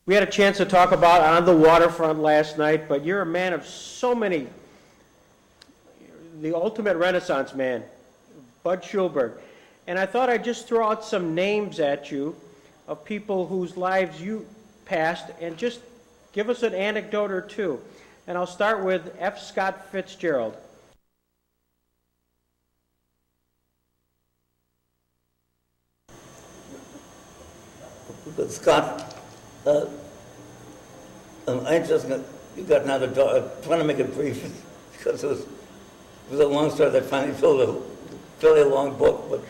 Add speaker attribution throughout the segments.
Speaker 1: We had a chance to talk about On the Waterfront last night, but you're a man of so many, the ultimate Renaissance man, Budd Schulberg. And I thought I'd just throw out some names at you of people whose lives you passed and just give us an anecdote or two. And I'll start with F. Scott Fitzgerald.
Speaker 2: But Scott, I just got out of trying to make it brief because it was a long story that finally filled a fairly long book. But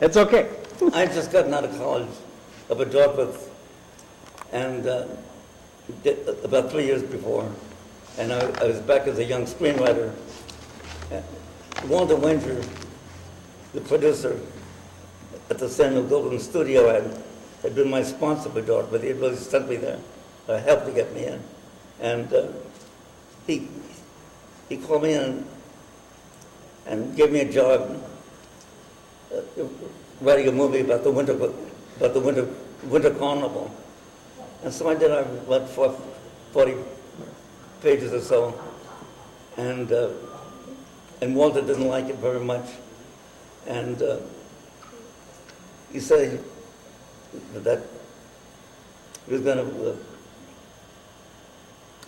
Speaker 1: It's okay.
Speaker 2: I had just gotten out of college up at Dartmouth, and about 3 years before, and I was back as a young screenwriter. Walter Wenger, the producer at the Samuel Goldwyn studio, had been my sponsor for Dartmouth. He had really sent me there, helped to get me in. And he called me in and gave me a job writing a movie about the winter carnival. And so I did about 40 pages or so. And Walter didn't like it very much. And he said that he was going to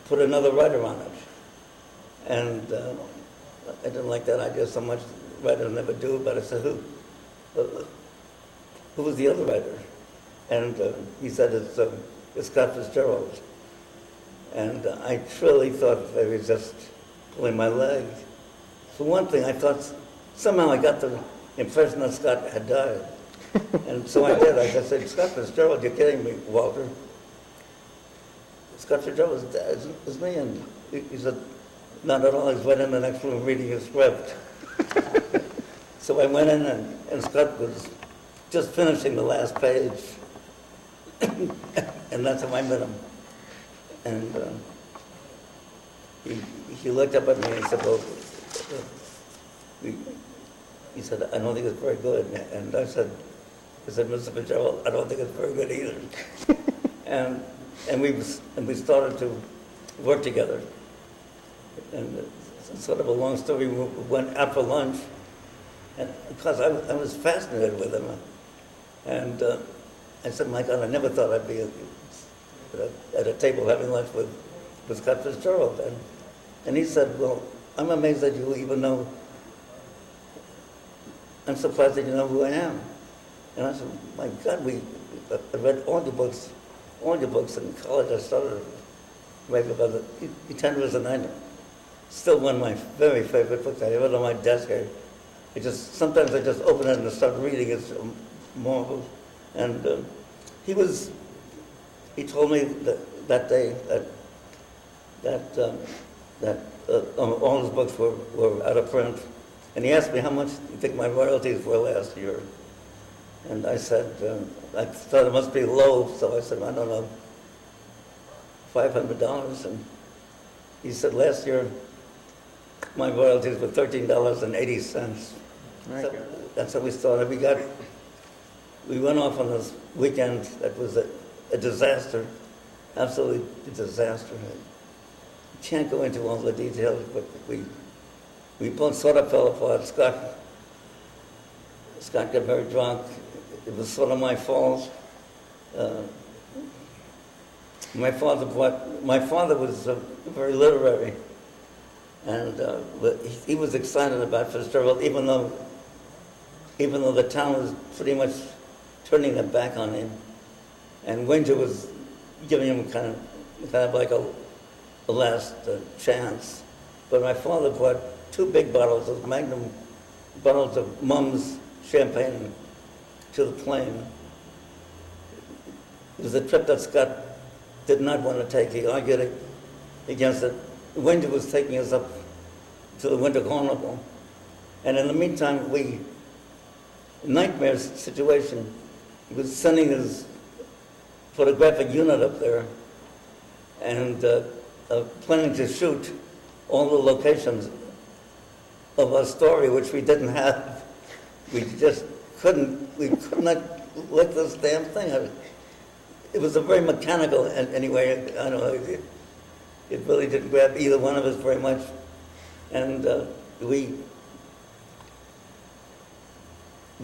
Speaker 2: put another writer on it. And I didn't like that idea so much. Writers never do, but I said, who was the other writer? And he said, it's Scott Fitzgerald. And I truly thought they were just pulling my leg. For one thing, I thought somehow I got the impression that Scott had died. And so I did. I just said, Scott Fitzgerald, you're kidding me, Walter. Scott Fitzgerald is dead, it's me. And he said, not at all. He's right in the next room reading his script. So I went in, and Scott was just finishing the last page. And that's how I met him. And he looked up at me and said, well, he said, I don't think it's very good. And I said, Mr. Fitzgerald, I don't think it's very good either. and we started to work together. And it's sort of a long story. We went out for lunch, and because I was fascinated with him. And I said, my God, I never thought I'd be at a table having lunch with Scott Fitzgerald. And he said, well, I'm amazed that you even know, I'm surprised that you know who I am. And I said, my God, I read all your books in college. I started writing about the 10 Rivers of Night. Still one of my very favorite books. I have it on my desk here. Sometimes I just open it and start reading. It's marvelous. And he told me that day that all his books were out of print. And he asked me how much do you think my royalties were last year. And I said, I thought it must be low, so I said, I don't know, $500. And he said, last year, my royalties were $13.80. So that's how we started. We went off on this weekend that was a disaster, absolutely a disaster. I can't go into all the details, but we both sort of fell apart. Scott got very drunk. It was sort of my fault. My father was very literary, and he was excited about Fitzgerald, even though the town was pretty much turning their back on him, and Windsor was giving him kind of like a last chance. But my father brought 2 big bottles of Magnum, bottles of Mum's champagne to the plane. It was a trip that Scott did not want to take. He argued against it. Windsor was taking us up to the Winter Carnival. And in the meantime, nightmare situation, he was sending his photographic unit up there and planning to shoot all the locations of our story, which we didn't have. We could not lick this damn thing. it was a very mechanical, anyway, I don't know, it really didn't grab either one of us very much. And we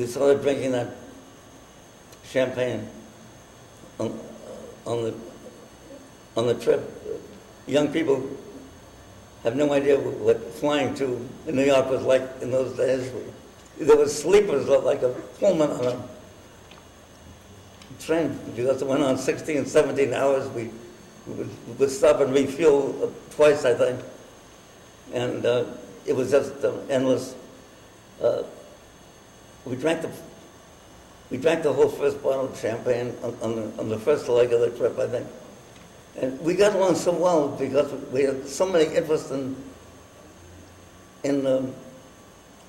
Speaker 2: started drinking that champagne on the trip. Young people have no idea what flying to New York was like in those days. There was sleepers like a Pullman on a train, because it went on 16, 17 hours. We would stop and refuel twice, I think. And it was just endless. We drank the whole first bottle of champagne on the first leg of the trip, I think. And we got along so well because we had so many interests in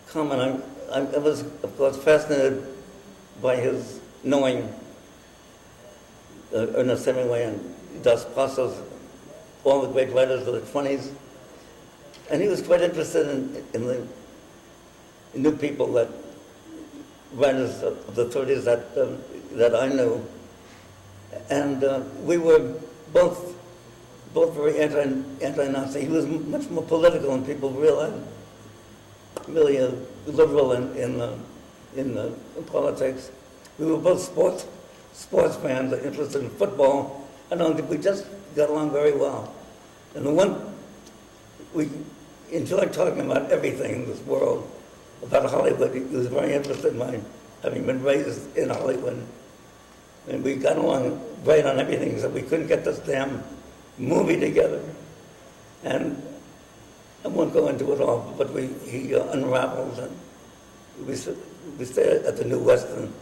Speaker 2: common. I was, of course, fascinated by his knowing Ernest Hemingway and Dos Passos, all the great writers of the 20s. And he was quite interested in the new people, that writers of the 30s that I knew. And we were both very anti-Nazi. He was much more political than people realized, really liberal in politics. We were both sports fans, interested in football. I don't think we just got along very well. And we enjoyed talking about everything in this world, about Hollywood. He was very interested in my having been raised in Hollywood. And we got along great on everything, so we couldn't get this damn movie together. And I won't go into it all, but he unraveled, and we stayed at the New Western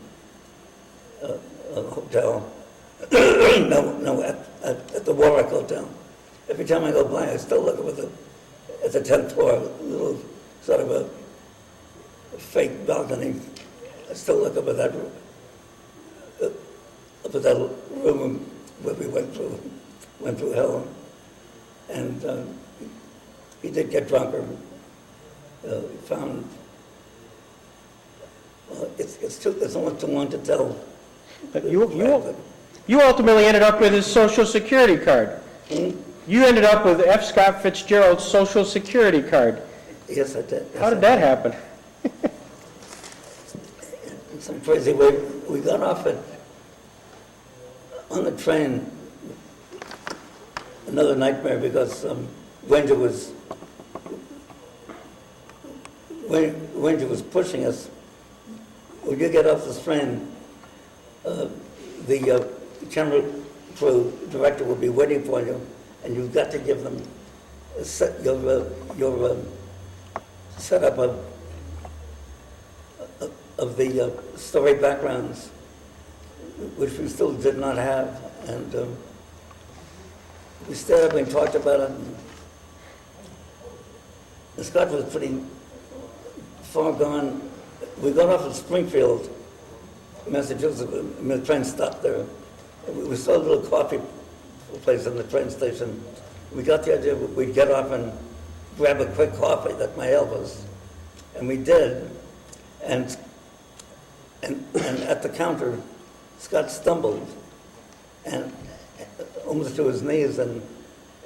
Speaker 2: Hotel. no, at the Warwick Hotel. Every time I go by, I still look at the 10th floor, a little sort of a fake balcony. I still look up at that room where we went through hell. And he did get drunker. He found, it's almost too long to tell.
Speaker 1: But you ultimately ended up with his Social Security card.
Speaker 2: Hmm?
Speaker 1: You ended up with F. Scott Fitzgerald's Social Security card.
Speaker 2: Yes, I did.
Speaker 1: How did that happen?
Speaker 2: In some crazy way, we got off on the train, another nightmare, because Wendy was pushing us. When you get off the train, the camera crew director will be waiting for you, and you've got to give them your setup of the story backgrounds, which we still did not have. And we stood up and talked about it. And Scott was pretty far gone. We got off at Springfield, Massachusetts, and the train stopped there. We saw a little coffee place in the train station. We got the idea we'd get off and grab a quick coffee that might help us. And we did. And at the counter, Scott stumbled and almost to his knees, and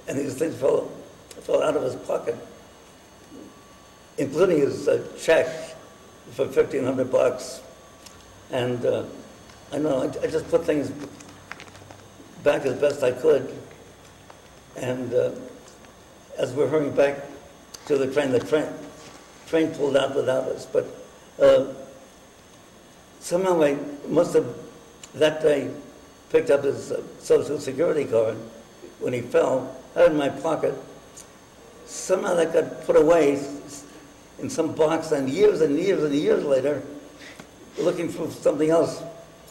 Speaker 2: these things fell out of his pocket, including his check for $1,500. And I just put things back as best I could. And as we're hurrying back to the train pulled out without us. But somehow I must have that day picked up his Social Security card when he fell, had it in my pocket. Somehow that got put away in some box, and years later, looking for something else,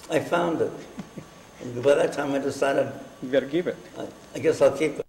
Speaker 2: I found it. And by that time I decided,
Speaker 1: You got to keep it.
Speaker 2: I guess I'll keep it.